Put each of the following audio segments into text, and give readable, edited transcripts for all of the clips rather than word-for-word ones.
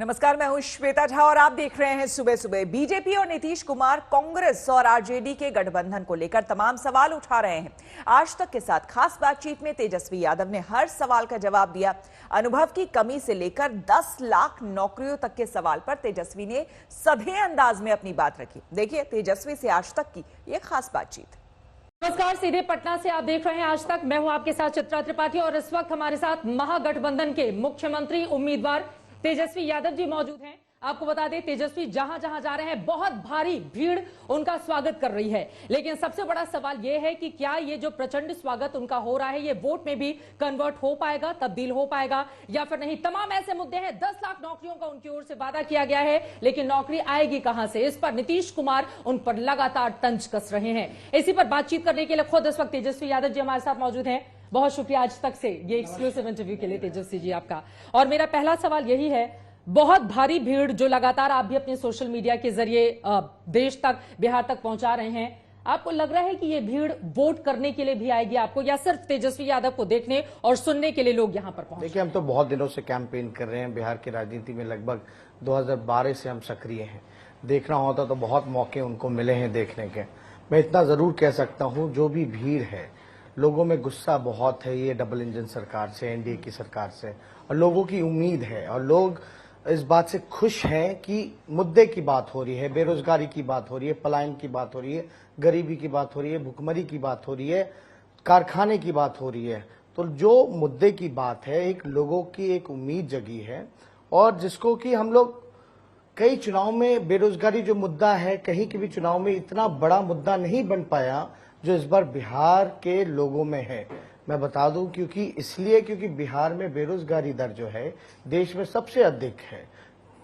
नमस्कार, मैं हूं श्वेता झा और आप देख रहे हैं सुबह सुबह। बीजेपी और नीतीश कुमार कांग्रेस और आरजेडी के गठबंधन को लेकर तमाम सवाल उठा रहे हैं। आज तक के साथ खास बातचीत में तेजस्वी यादव ने हर सवाल का जवाब दिया। अनुभव की कमी से लेकर 10 लाख नौकरियों तक के सवाल पर तेजस्वी ने सधे अंदाज में अपनी बात रखी। देखिए तेजस्वी से आज तक की ये खास बातचीत। नमस्कार, सीधे पटना से आप देख रहे हैं आज तक। मैं हूं आपके साथ चित्रा त्रिपाठी और इस वक्त हमारे साथ महागठबंधन के मुख्यमंत्री उम्मीदवार तेजस्वी यादव जी मौजूद हैं। आपको बता दें, तेजस्वी जहां जहां जा रहे हैं बहुत भारी भीड़ उनका स्वागत कर रही है। लेकिन सबसे बड़ा सवाल यह है कि क्या ये जो प्रचंड स्वागत उनका हो रहा है ये वोट में भी कन्वर्ट हो पाएगा, तब्दील हो पाएगा या फिर नहीं। तमाम ऐसे मुद्दे हैं। 10 लाख नौकरियों का उनकी ओर से वादा किया गया है, लेकिन नौकरी आएगी कहां से, इस पर नीतीश कुमार उन पर लगातार तंज कस रहे हैं। इसी पर बातचीत करने के लिए खुद इस वक्त तेजस्वी यादव जी हमारे साथ मौजूद हैं। बहुत शुक्रिया आज तक से ये एक्सक्लूसिव इंटरव्यू के लिए तेजस्वी जी आपका। और मेरा पहला सवाल यही है, बहुत भारी भीड़ जो लगातार आप भी अपने सोशल मीडिया के जरिए देश तक, बिहार तक पहुंचा रहे हैं, आपको लग रहा है कि ये भीड़ वोट करने के लिए भी आएगी आपको, या सिर्फ तेजस्वी यादव को देखने और सुनने के लिए लोग यहां पर पहुंचे? देखिए, हम तो बहुत दिनों से कैंपेन कर रहे हैं। बिहार की राजनीति में लगभग 2012 से हम सक्रिय हैं। देखना होता तो बहुत मौके उनको मिले हैं देखने के। मैं इतना जरूर कह सकता हूं, जो भी भीड़ है, लोगों में गुस्सा बहुत है ये डबल इंजन सरकार से, एनडीए की सरकार से, और लोगों की उम्मीद है और लोग इस बात से खुश हैं कि मुद्दे की बात हो रही है, बेरोजगारी की बात हो रही है, पलायन की बात हो रही है, गरीबी की बात हो रही है, भुखमरी की बात हो रही है, कारखाने की बात हो रही है। तो जो मुद्दे की बात है, एक लोगों की एक उम्मीद जगी है, और जिसको कि हम लोग कई चुनाव में, बेरोजगारी जो मुद्दा है कहीं के भी चुनाव में इतना बड़ा मुद्दा नहीं बन पाया जो इस बार बिहार के लोगों में है। मैं बता दूं क्योंकि बिहार में बेरोजगारी दर जो है देश में सबसे अधिक है।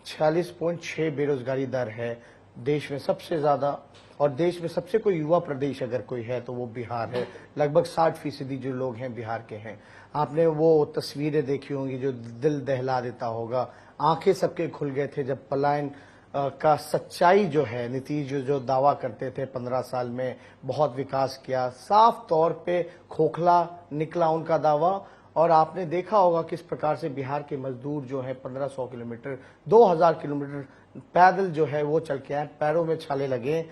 46.6 बेरोजगारी दर है देश में सबसे ज्यादा, और देश में सबसे कोई युवा प्रदेश अगर कोई है तो वो बिहार है। लगभग 60% जो लोग हैं बिहार के हैं। आपने वो तस्वीरें देखी होंगी जो दिल दहला देता होगा। आंखें सबके खुल गए थे जब पलायन का सच्चाई जो है, नीतीश जो दावा करते थे 15 साल में बहुत विकास किया, साफ तौर पे खोखला निकला उनका दावा। और आपने देखा होगा किस प्रकार से बिहार के मजदूर जो है 1500 किलोमीटर, 2000 किलोमीटर पैदल जो है वो चल के आए, पैरों में छाले लगे।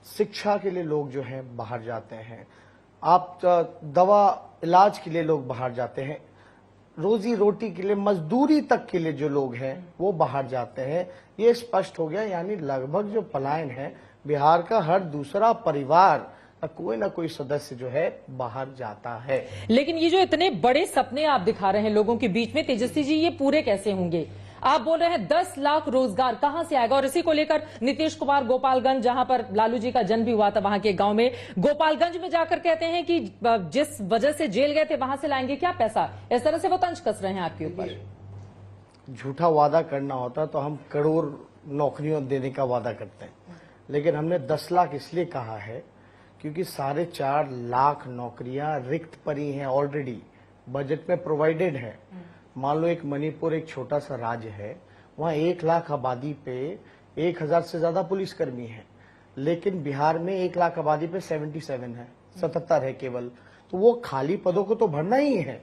शिक्षा के लिए लोग जो है बाहर जाते हैं, आप दवा इलाज के लिए लोग बाहर जाते हैं, रोजी रोटी के लिए, मजदूरी तक के लिए जो लोग हैं वो बाहर जाते हैं। ये स्पष्ट हो गया, यानी लगभग जो पलायन है, बिहार का हर दूसरा परिवार कोई ना कोई सदस्य जो है बाहर जाता है। लेकिन ये जो इतने बड़े सपने आप दिखा रहे हैं लोगों के बीच में, तेजस्वी जी, ये पूरे कैसे होंगे? आप बोल रहे हैं 10 लाख रोजगार कहां से आएगा? और इसी को लेकर नीतीश कुमार गोपालगंज, जहां पर लालू जी का जन्म भी हुआ था, वहां के गांव में, गोपालगंज में जाकर कहते हैं कि जिस वजह से जेल गए थे वहां से लाएंगे क्या पैसा? इस तरह से वो तंज कस रहे हैं आपके ऊपर। झूठा वादा करना होता तो हम करोड़ नौकरियों देने का वादा करते हैं, लेकिन हमने 10 लाख इसलिए कहा है क्योंकि 4.5 लाख नौकरियां रिक्त पड़ी हैं, ऑलरेडी बजट में प्रोवाइडेड है। मान लो एक मणिपुर एक छोटा सा राज्य है, वहां 1 लाख आबादी पे 1000 से ज्यादा पुलिसकर्मी है, लेकिन बिहार में 1 लाख आबादी पे 77 है, 77 है केवल। तो वो खाली पदों को तो भरना ही है।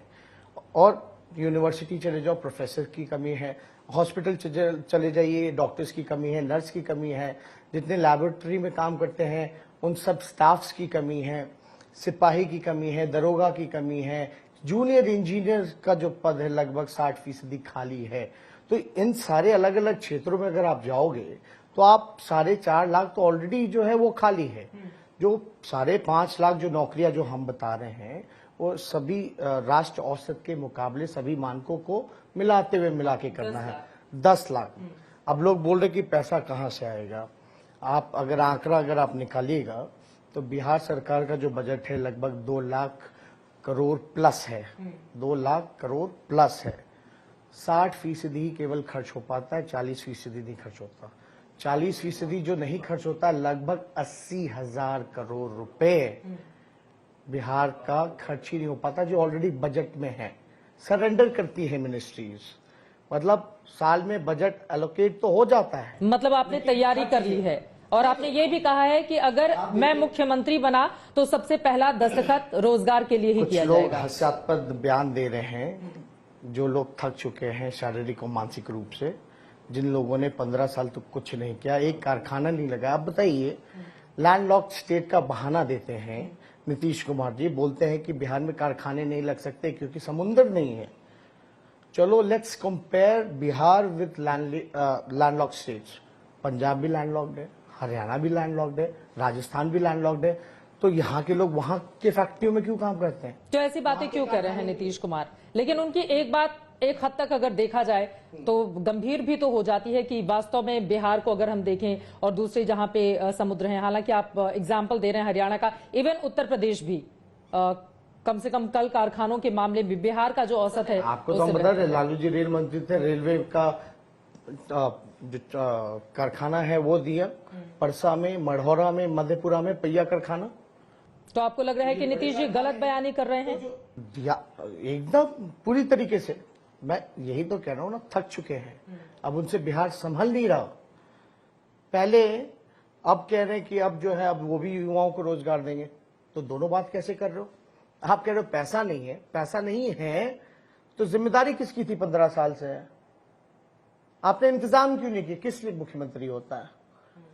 और यूनिवर्सिटी चले जाओ, प्रोफेसर की कमी है, हॉस्पिटल चले जाइए, डॉक्टर्स की कमी है, नर्स की कमी है, जितने लैबोरेटरी में काम करते हैं उन सब स्टाफ्स की कमी है, सिपाही की कमी है, दरोगा की कमी है, जूनियर इंजीनियर का जो पद है लगभग 60% खाली है। तो इन सारे अलग अलग क्षेत्रों में अगर आप जाओगे तो आप 4.5 लाख तो ऑलरेडी जो है वो खाली है। जो 5.5 लाख जो नौकरियां जो हम बता रहे हैं वो सभी राष्ट्र औसत के मुकाबले सभी मानकों को मिलाते हुए मिला के करना है। 10 लाख। अब लोग बोल रहे कि पैसा कहां से आएगा? आप अगर आंकड़ा आप निकालिएगा तो बिहार सरकार का जो बजट है लगभग 2 लाख करोड़ प्लस है। 2 लाख करोड़ प्लस है। 60% ही केवल खर्च हो पाता है, 40% नहीं खर्च होता। 40% जो नहीं खर्च होता, लगभग 80,000 करोड़ रुपए बिहार का खर्च ही नहीं हो पाता, जो ऑलरेडी बजट में है। सरेंडर करती है मिनिस्ट्रीज, मतलब साल में बजट एलोकेट तो हो जाता है। मतलब आपने तैयारी कर ली है, और आपने ये भी कहा है कि अगर मैं मुख्यमंत्री बना तो सबसे पहला दस्तखत रोजगार के लिए ही किया जाएगा। कुछ लोग हास्यास्पद बयान दे रहे हैं, जो लोग थक चुके हैं शारीरिक और मानसिक रूप से, जिन लोगों ने 15 साल तक कुछ नहीं किया, एक कारखाना नहीं लगा। आप बताइए, लैंडलॉक्ड स्टेट का बहाना देते हैं नीतीश कुमार जी, बोलते हैं कि बिहार में कारखाने नहीं लग सकते क्योंकि समुद्र नहीं है। चलो let's compare Bihar with landlocked states. Punjab भी लैंडलॉक्ड है, हरियाणा भी लैंडलॉक्ड है, राजस्थान भी लैंडलॉक्ड है, तो यहाँ के लोग वहां के फैक्ट्रियों में क्यों काम करते हैं? तो ऐसी बातें क्यों कर रहे हैं नीतीश कुमार? लेकिन उनकी एक बात एक हद तक अगर देखा जाए तो गंभीर भी तो हो जाती है कि वास्तव में बिहार को अगर हम देखें और दूसरे जहां पे समुद्र हैं, हालांकि आप एग्जाम्पल दे रहे हैं हरियाणा का, इवन उत्तर प्रदेश भी कम से कम कल कारखानों के मामले में बिहार का जो औसत है, आपको तो हम बता रहे, लालू जी रेल मंत्री थे, रेलवे का जो कारखाना है वो दिया, परसा में, मढ़ौरा में, मधेपुरा में पहिया कारखाना। तो आपको लग रहा है कि नीतीश जी गलत बयानी कर रहे हैं? एकदम पूरी तरीके से। मैं यही तो कह रहा हूं ना, थक चुके हैं, अब उनसे बिहार संभल नहीं रहा। पहले अब कह रहे हैं कि अब जो है अब वो भी युवाओं को रोजगार देंगे, तो दोनों बात कैसे कर रहे हो? आप कह रहे हो पैसा नहीं है, पैसा नहीं है तो जिम्मेदारी किसकी थी? 15 साल से है, आपने इंतजाम क्यों नहीं किया? किस लिए मुख्यमंत्री होता है?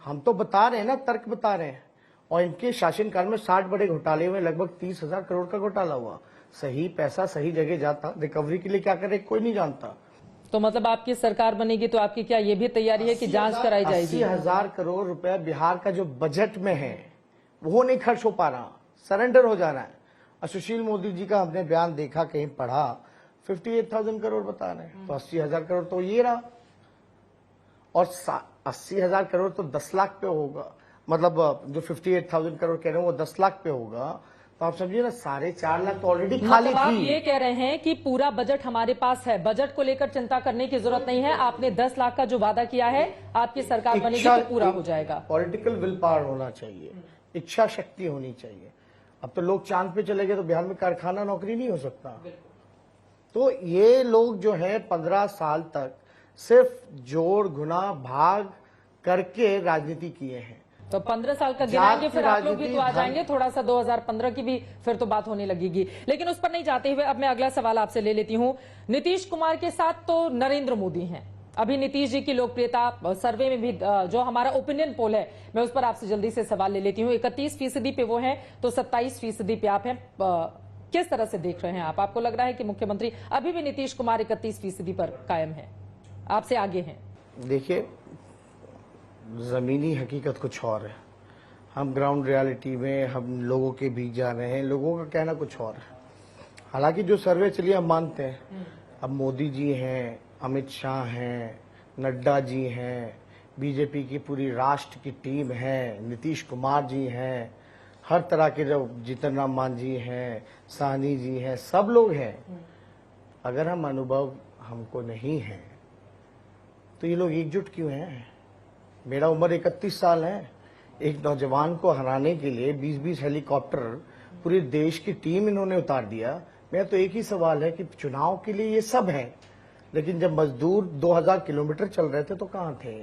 हम तो बता रहे हैं ना, तर्क बता रहे हैं। और इनके शासनकाल में 60 बड़े घोटाले हुए, लगभग 30,000 करोड़ का घोटाला हुआ। सही पैसा सही जगह जाता, रिकवरी के लिए क्या करे कोई नहीं जानता। तो मतलब आपकी सरकार बनेगी तो आपकी क्या ये भी तैयारी है कि जांच कराई जाएगी? 80,000 करोड़ रुपया बिहार का जो बजट में है वो नहीं खर्च हो पा रहा, सरेंडर हो जा रहा है। और सुशील मोदी जी का हमने बयान देखा, कहीं पढ़ा, 58,000 करोड़ बता रहे हैं, तो 80,000 करोड़ तो ये रहा। और 80,000 करोड़ तो 10 लाख पे होगा, मतलब जो 58,000 करोड़ कह रहे हैं वो 10 लाख पे होगा, तो आप समझिए ना 4.5 लाख तो ऑलरेडी खाली मतलब आप थी। ये कह रहे हैं कि पूरा बजट हमारे पास है, बजट को लेकर चिंता करने की जरूरत नहीं है, आपने 10 लाख का जो वादा किया है, आपकी सरकार बनेगी तो पूरा हो जाएगा। पॉलिटिकल विल पावर होना चाहिए, इच्छा शक्ति होनी चाहिए। अब तो लोग चांद पे चले गए तो बिहार में कारखाना नौकरी नहीं हो सकता। तो ये लोग जो है 15 साल तक सिर्फ जोड़ गुना भाग करके राजनीति किए हैं। तो 15 साल का गिनाएंगे फिर आप लोग भी तो आ जाएंगे, थोड़ा सा 2015 की भी फिर तो बात होने लगेगी। लेकिन उस पर नहीं जाते हुए अब मैं अगला सवाल आपसे ले लेती हूं। नीतीश कुमार के साथ तो नरेंद्र मोदी हैं। अभी नीतीश जी की लोकप्रियता सर्वे में भी जो हमारा ओपिनियन पोल है, मैं उस पर आपसे जल्दी से सवाल ले लेती हूँ। 31% पे वो हैं तो 27% पे आप हैं। किस तरह से देख रहे हैं आप? आपको लग रहा है कि मुख्यमंत्री अभी भी नीतीश कुमार 31% पर कायम है, आपसे आगे हैं? देखिए, जमीनी हकीकत कुछ और है, हम ग्राउंड रियलिटी में हम लोगों के बीच जा रहे हैं, लोगों का कहना कुछ और है। हालांकि जो सर्वे चलिए हम मानते हैं, अब मोदी जी हैं, अमित शाह हैं, नड्डा जी हैं, बीजेपी की पूरी राष्ट्र की टीम है, नीतीश कुमार जी हैं, हर तरह के जो जीतन राम मांझी हैं, साहनी जी हैं, सब लोग हैं। अगर हम अनुभव हमको नहीं है तो ये लोग एकजुट क्यों हैं? मेरा उम्र 31 साल है, एक नौजवान को हराने के लिए 20-20 हेलीकॉप्टर पूरे देश की टीम इन्होंने उतार दिया। मेरा तो एक ही सवाल है कि चुनाव के लिए ये सब है, लेकिन जब मजदूर 2000 किलोमीटर चल रहे थे तो कहां थे?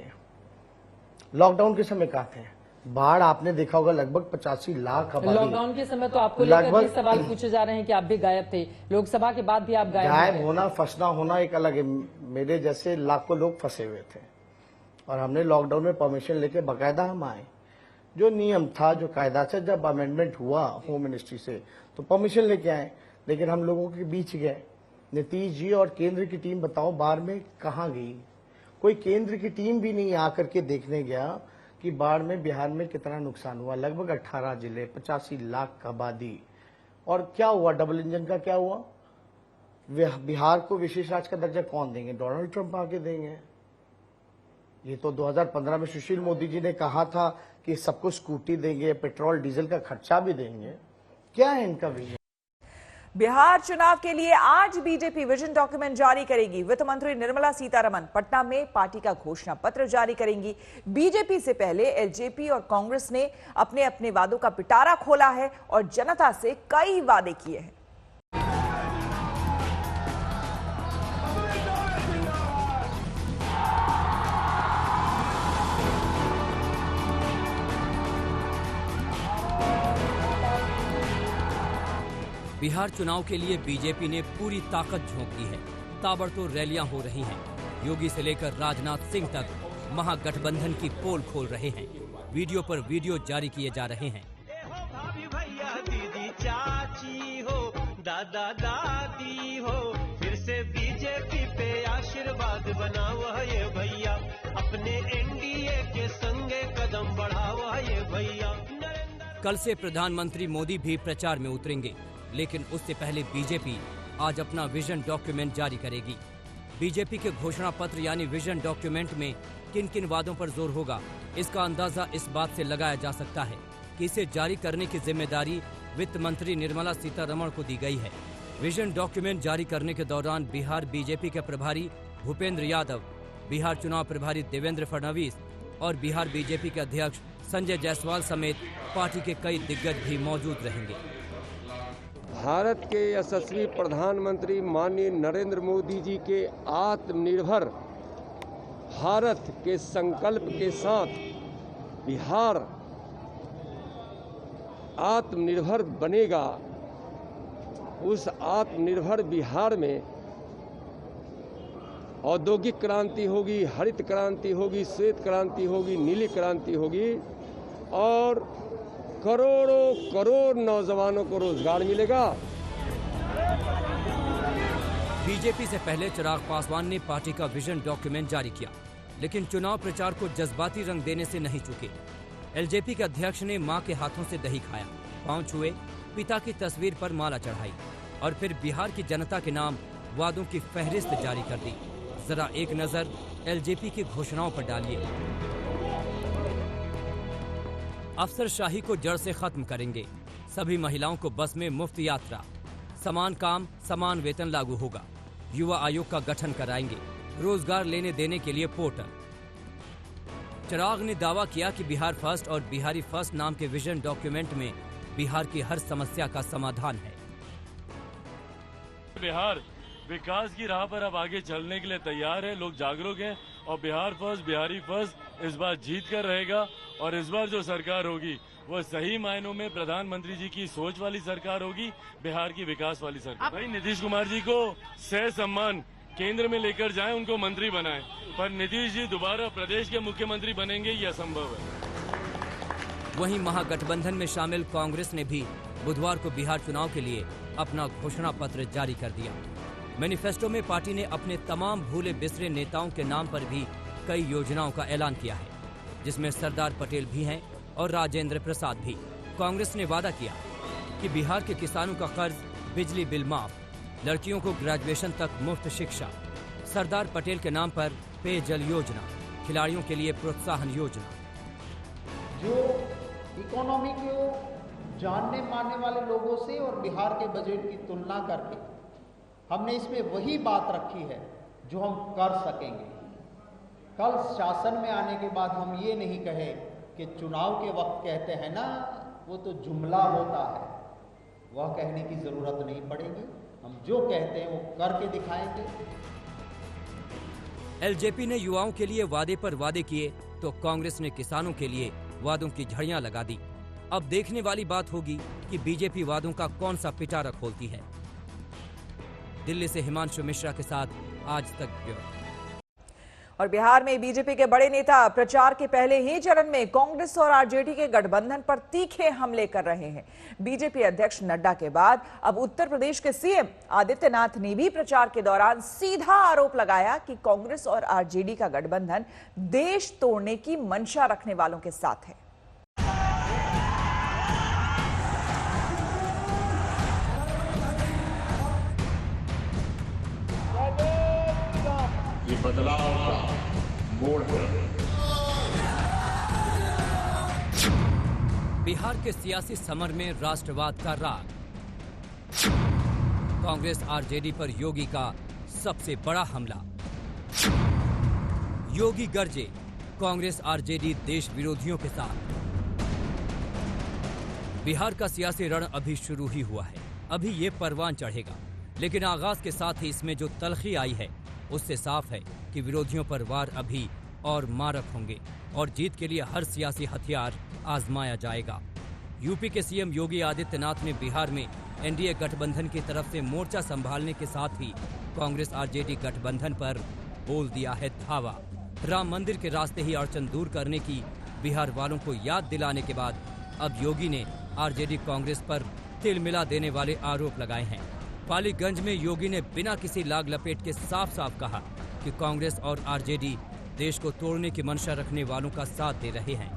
लॉकडाउन के समय कहां थे? बाढ़ आपने देखा होगा, लगभग 85 लाख आबादी। लॉकडाउन के समय तो आपको लेकर भी सवाल पूछे जा रहे हैं कि आप भी गायब थे, लोकसभा के बाद भी आप गायब होना, फंसना होना एक अलग है। मेरे जैसे लाखों लोग फंसे हुए थे और हमने लॉकडाउन में परमिशन लेके बकायदा हम आए। जो नियम था, जो कायदा था, जब अमेंडमेंट हुआ होम मिनिस्ट्री से तो परमिशन लेके आए, लेकिन हम लोगों के बीच गए। नीतीश जी और केंद्र की टीम बताओ बाढ़ में कहां गई? कोई केंद्र की टीम भी नहीं आकर के देखने गया कि बाढ़ में बिहार में कितना नुकसान हुआ। लगभग 18 जिले, 85 लाख आबादी। और क्या हुआ? डबल इंजन का क्या हुआ? बिहार को विशेष राज्य का दर्जा कौन देंगे? डोनाल्ड ट्रंप आके देंगे। ये तो 2015 में सुशील मोदी जी ने कहा था कि सबको स्कूटी देंगे, पेट्रोल डीजल का खर्चा भी देंगे। क्या है इनका विजन? बिहार चुनाव के लिए आज बीजेपी विजन डॉक्यूमेंट जारी करेगी। वित्त मंत्री निर्मला सीतारमण पटना में पार्टी का घोषणा पत्र जारी करेंगी। बीजेपी से पहले एलजेपी और कांग्रेस ने अपने अपने वादों का पिटारा खोला है और जनता से कई वादे किए हैं। बिहार चुनाव के लिए बीजेपी ने पूरी ताकत झोंक दी है। ताबड़तोड़ रैलियां हो रही हैं। योगी से लेकर राजनाथ सिंह तक महागठबंधन की पोल खोल रहे हैं। वीडियो पर वीडियो जारी किए जा रहे हैं। भाभी भैया दीदी चाची हो, दादा दादी हो, फिर से बीजेपी पे आशीर्वाद बनाओ ये भैया, अपने एनडीए के संगे कदम बढ़ाओ ये भैया। कल से प्रधानमंत्री मोदी भी प्रचार में उतरेंगे, लेकिन उससे पहले बीजेपी आज अपना विजन डॉक्यूमेंट जारी करेगी। बीजेपी के घोषणा पत्र यानी विजन डॉक्यूमेंट में किन किन वादों पर जोर होगा, इसका अंदाजा इस बात से लगाया जा सकता है कि इसे जारी करने की जिम्मेदारी वित्त मंत्री निर्मला सीतारमण को दी गई है। विजन डॉक्यूमेंट जारी करने के दौरान बिहार बीजेपी के प्रभारी भूपेंद्र यादव, बिहार चुनाव प्रभारी देवेंद्र फडणवीस और बिहार बीजेपी के अध्यक्ष संजय जायसवाल समेत पार्टी के कई दिग्गज भी मौजूद रहेंगे। भारत के यशस्वी प्रधानमंत्री माननीय नरेंद्र मोदी जी के आत्मनिर्भर भारत के संकल्प के साथ बिहार आत्मनिर्भर बनेगा। उस आत्मनिर्भर बिहार में औद्योगिक क्रांति होगी, हरित क्रांति होगी, श्वेत क्रांति होगी, नीली क्रांति होगी और करोड़ों करोड़ नौजवानों को रोजगार मिलेगा। बीजेपी से पहले चिराग पासवान ने पार्टी का विजन डॉक्यूमेंट जारी किया, लेकिन चुनाव प्रचार को जज्बाती रंग देने से नहीं चूके। एलजेपी के अध्यक्ष ने मां के हाथों से दही खाया, पांव छुए, पिता की तस्वीर पर माला चढ़ाई और फिर बिहार की जनता के नाम वादों की फहरिस्त जारी कर दी। जरा एक नजर एलजेपी की घोषणाओं पर डालिए। अफसरशाही को जड़ से खत्म करेंगे, सभी महिलाओं को बस में मुफ्त यात्रा, समान काम समान वेतन लागू होगा, युवा आयोग का गठन कराएंगे, रोजगार लेने देने के लिए पोर्टल। चिराग ने दावा किया कि बिहार फर्स्ट और बिहारी फर्स्ट नाम के विजन डॉक्यूमेंट में बिहार की हर समस्या का समाधान है। बिहार विकास की राह पर अब आगे चलने के लिए तैयार है, लोग जागरूक हैं और बिहार फर्स्ट बिहारी फर्स्ट इस बार जीत कर रहेगा और इस बार जो सरकार होगी वो सही मायनों में प्रधानमंत्री जी की सोच वाली सरकार होगी, बिहार की विकास वाली सरकार। भाई नीतीश कुमार जी को सह सम्मान केंद्र में लेकर जाएं, उनको मंत्री बनाएं, पर नीतीश जी दोबारा प्रदेश के मुख्यमंत्री बनेंगे ये असंभव है। वहीं महागठबंधन में शामिल कांग्रेस ने भी बुधवार को बिहार चुनाव के लिए अपना घोषणा पत्र जारी कर दिया। मैनिफेस्टो में पार्टी ने अपने तमाम भूले बिसरे नेताओं के नाम पर भी कई योजनाओं का ऐलान किया है, जिसमें सरदार पटेल भी हैं और राजेंद्र प्रसाद भी। कांग्रेस ने वादा किया कि बिहार के किसानों का कर्ज, बिजली बिल माफ, लड़कियों को ग्रेजुएशन तक मुफ्त शिक्षा, सरदार पटेल के नाम पर पेयजल योजना, खिलाड़ियों के लिए प्रोत्साहन योजना। जो इकोनॉमी को जानने मानने वाले लोगों से और बिहार के बजट की तुलना करके हमने इसमें वही बात रखी है जो हम कर सकेंगे। कल शासन में आने के बाद हम ये नहीं कहे कि चुनाव के वक्त कहते हैं ना वो तो जुमला होता है, वह कहने की जरूरत नहीं पड़ेगी। हम जो कहते हैं वो करके दिखाएंगे। एलजेपी ने युवाओं के लिए वादे पर वादे किए तो कांग्रेस ने किसानों के लिए वादों की झड़ियां लगा दी। अब देखने वाली बात होगी कि बीजेपी वादों का कौन सा पिटारा खोलती है। दिल्ली से हिमांशु मिश्रा के साथ आज तक ब्यूरो। और बिहार में बीजेपी के बड़े नेता प्रचार के पहले ही चरण में कांग्रेस और आरजेडी के गठबंधन पर तीखे हमले कर रहे हैं। बीजेपी अध्यक्ष नड्डा के बाद अब उत्तर प्रदेश के सीएम आदित्यनाथ ने भी प्रचार के दौरान सीधा आरोप लगाया कि कांग्रेस और आरजेडी का गठबंधन देश तोड़ने की मंशा रखने वालों के साथ है। ये बदलाव का मोड़ है। बिहार के सियासी समर में राष्ट्रवाद का राग। कांग्रेस आरजेडी पर योगी का सबसे बड़ा हमला। योगी गरजे, कांग्रेस आरजेडी देश विरोधियों के साथ। बिहार का सियासी रण अभी शुरू ही हुआ है, अभी ये परवान चढ़ेगा, लेकिन आगाज के साथ ही इसमें जो तलखी आई है उससे साफ है कि विरोधियों पर वार अभी और मारक होंगे और जीत के लिए हर सियासी हथियार आजमाया जाएगा। यूपी के सीएम योगी आदित्यनाथ ने बिहार में एनडीए गठबंधन की तरफ से मोर्चा संभालने के साथ ही कांग्रेस आरजेडी गठबंधन पर बोल दिया है धावा। राम मंदिर के रास्ते ही अड़चन दूर करने की बिहार वालों को याद दिलाने के बाद अब योगी ने आरजेडी कांग्रेस पर तिल मिला देने वाले आरोप लगाए हैं। पालीगंज में योगी ने बिना किसी लाग लपेट के साफ साफ कहा कि कांग्रेस और आरजेडी देश को तोड़ने की मंशा रखने वालों का साथ दे रहे हैं।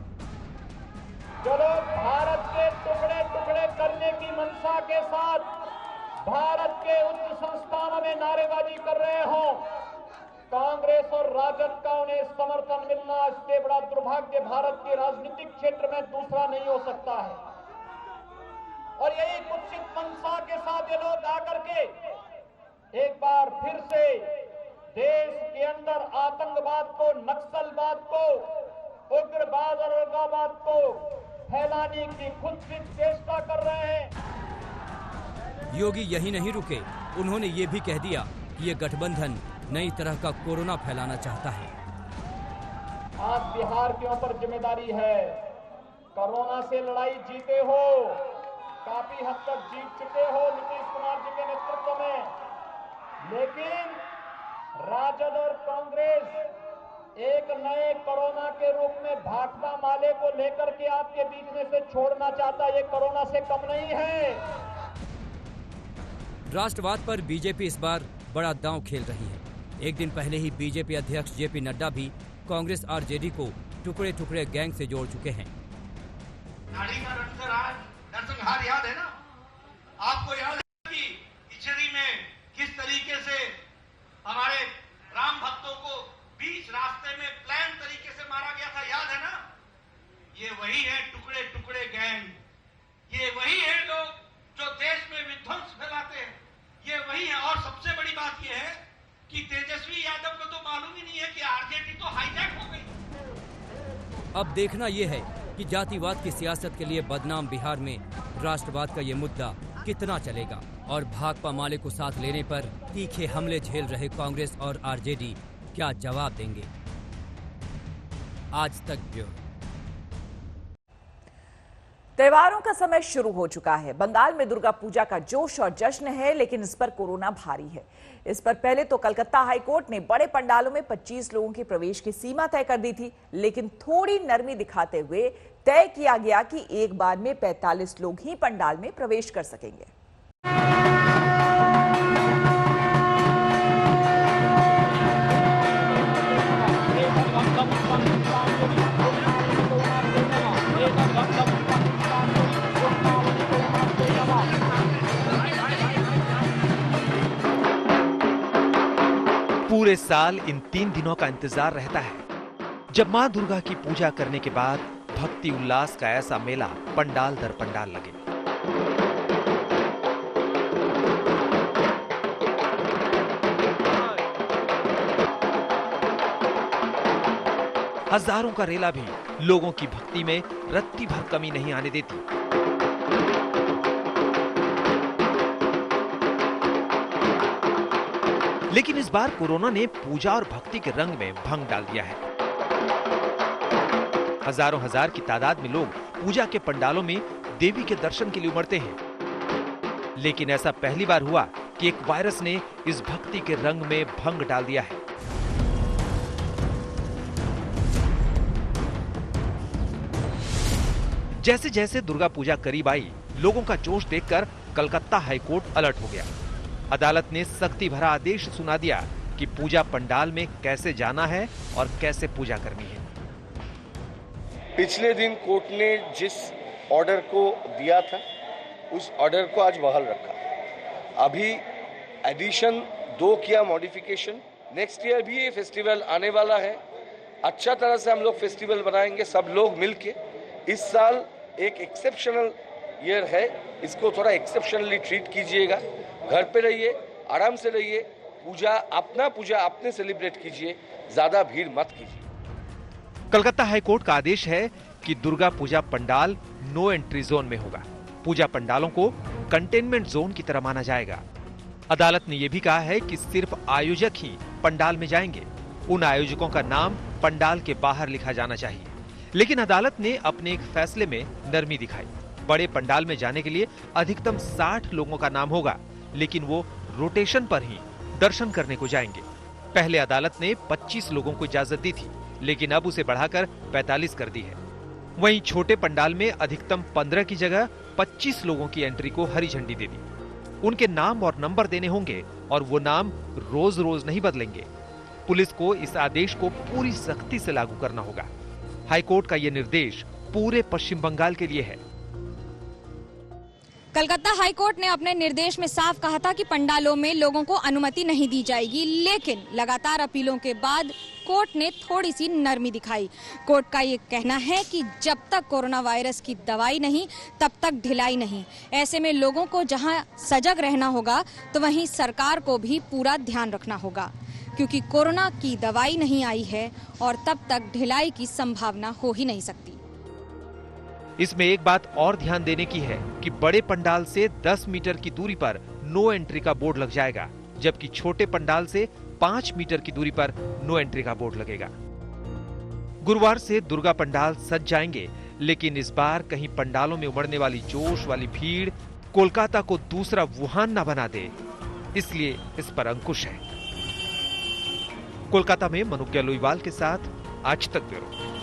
जो लोग भारत के टुकड़े टुकड़े करने की मंशा के साथ भारत के उच्च संस्थानों में नारेबाजी कर रहे हों, कांग्रेस और राजद का उन्हें समर्थन मिलना इससे बड़ा दुर्भाग्य भारत के राजनीतिक क्षेत्र में दूसरा नहीं हो सकता है। और यही कुत्सित मंशा के साथ ये लोग आकर के एक बार फिर से देश के अंदर आतंकवाद को, नक्सलवाद को, उग्रवाद और अलगाववाद को फैलाने की कुत्सित चेष्टा कर रहे हैं। योगी यही नहीं रुके, उन्होंने ये भी कह दिया कि ये गठबंधन नई तरह का कोरोना फैलाना चाहता है। आज बिहार के ऊपर जिम्मेदारी है। कोरोना से लड़ाई जीते हो, काफी हद तक जीत चुके हो नीतीश कुमार जी के नेतृत्व में, लेकिन राजद और कांग्रेस एक नए कोरोना के रूप में भाकपा माले को लेकर के आपके बीच में से छोड़ना चाहता। ये कोरोना से कम नहीं है। राष्ट्रवाद पर बीजेपी इस बार बड़ा दांव खेल रही है। एक दिन पहले ही बीजेपी अध्यक्ष जेपी नड्डा भी कांग्रेस आरजेडी को टुकड़े टुकड़े गैंग से जोड़ चुके हैं। नाड़ी का नरसंहार याद है ना? आपको याद है कि इचरी में किस तरीके से हमारे राम भक्तों को बीच रास्ते में प्लान तरीके से मारा गया था, याद है ना? ये वही है टुकड़े टुकड़े गैंग, ये वही है लोग जो देश में विध्वंस फैलाते हैं, ये वही है। और सबसे बड़ी बात ये है कि तेजस्वी यादव को तो मालूम ही नहीं है कि आरजेडी तो हाईजैक हो गई। अब देखना यह है कि जातिवाद की सियासत के लिए बदनाम बिहार में राष्ट्रवाद का ये मुद्दा कितना चलेगा और भाकपा माले को साथ लेने पर तीखे हमले झेल रहे कांग्रेस और आरजेडी क्या जवाब देंगे। आज तक ब्यूरो। त्योहारों का समय शुरू हो चुका है। बंगाल में दुर्गा पूजा का जोश और जश्न है, लेकिन इस पर कोरोना भारी है। इस पर पहले तो कलकत्ता हाईकोर्ट ने बड़े पंडालों में 25 लोगों के प्रवेश की सीमा तय कर दी थी, लेकिन थोड़ी नरमी दिखाते हुए तय किया गया कि एक बार में 45 लोग ही पंडाल में प्रवेश कर सकेंगे। पूरे साल इन 3 दिनों का इंतजार रहता है, जब मां दुर्गा की पूजा करने के बाद भक्ति उल्लास का ऐसा मेला पंडाल दर पंडाल लगे। हजारों का रेला भी लोगों की भक्ति में रत्ती भर कमी नहीं आने देती। लेकिन इस बार कोरोना ने पूजा और भक्ति के रंग में भंग डाल दिया है। हजारों हजार की तादाद में लोग पूजा के पंडालों में देवी के दर्शन के लिए उमड़ते हैं, लेकिन ऐसा पहली बार हुआ कि एक वायरस ने इस भक्ति के रंग में भंग डाल दिया है। जैसे जैसे दुर्गा पूजा करीब आई, लोगों का जोश देखकर कलकत्ता हाईकोर्ट अलर्ट हो गया। अदालत ने सख्ती भरा आदेश सुना दिया कि पूजा पंडाल में कैसे जाना है और कैसे पूजा करनी है। पिछले दिन कोर्ट ने जिस ऑर्डर को दिया था, उस ऑर्डर को आज बहाल रखा। अभी एडिशन 2 किया, मॉडिफिकेशन। नेक्स्ट ईयर भी ये फेस्टिवल आने वाला है। अच्छा तरह से हम लोग फेस्टिवल बनाएंगे सब लोग मिलके। इस साल एक एक्सेप्शनल ईयर है, इसको थोड़ा एक्सेप्शनली ट्रीट कीजिएगा। घर पे रहिए, आराम से रहिए, पूजा अपने सेलिब्रेट कीजिए, ज्यादा भीड़ मत कीजिए। कलकत्ता हाईकोर्ट का आदेश है कि Durga Puja pandal no entry zone में होगा। पूजा पंडालों को कंटेनमेंट जोन की तरह माना जाएगा। अदालत ने यह भी कहा है कि सिर्फ आयोजक ही पंडाल में जाएंगे। उन आयोजकों का नाम पंडाल के बाहर लिखा जाना चाहिए। लेकिन अदालत ने अपने एक फैसले में नरमी दिखाई। बड़े पंडाल में जाने के लिए अधिकतम 60 लोगों का नाम होगा, लेकिन वो रोटेशन पर ही दर्शन करने को जाएंगे। पहले अदालत ने 25 लोगों को इजाजत दी थी, लेकिन अब उसे बढ़ाकर 45 कर दी है। वहीं छोटे पंडाल में अधिकतम 15 की जगह 25 लोगों की एंट्री को हरी झंडी दे दी। उनके नाम और नंबर देने होंगे और वो नाम रोज रोज नहीं बदलेंगे। पुलिस को इस आदेश को पूरी सख्ती से लागू करना होगा। हाईकोर्ट का यह निर्देश पूरे पश्चिम बंगाल के लिए है। कलकत्ता हाईकोर्ट ने अपने निर्देश में साफ कहा था कि पंडालों में लोगों को अनुमति नहीं दी जाएगी, लेकिन लगातार अपीलों के बाद कोर्ट ने थोड़ी सी नरमी दिखाई। कोर्ट का ये कहना है कि जब तक कोरोना वायरस की दवाई नहीं तब तक ढिलाई नहीं। ऐसे में लोगों को जहां सजग रहना होगा तो वहीं सरकार को भी पूरा ध्यान रखना होगा, क्योंकि कोरोना की दवाई नहीं आई है और तब तक ढिलाई की संभावना हो ही नहीं सकती। इसमें एक बात और ध्यान देने की है कि बड़े पंडाल से 10 मीटर की दूरी पर नो एंट्री का बोर्ड लग जाएगा, जबकि छोटे पंडाल से 5 मीटर की दूरी पर नो एंट्री का बोर्ड लगेगा। गुरुवार से दुर्गा पंडाल सज जाएंगे, लेकिन इस बार कहीं पंडालों में उमड़ने वाली जोश वाली भीड़ कोलकाता को दूसरा वुहान न बना दे, इसलिए इस पर अंकुश है। कोलकाता में मनुक्या लोईवाल के साथ आज तक ब्यूरो।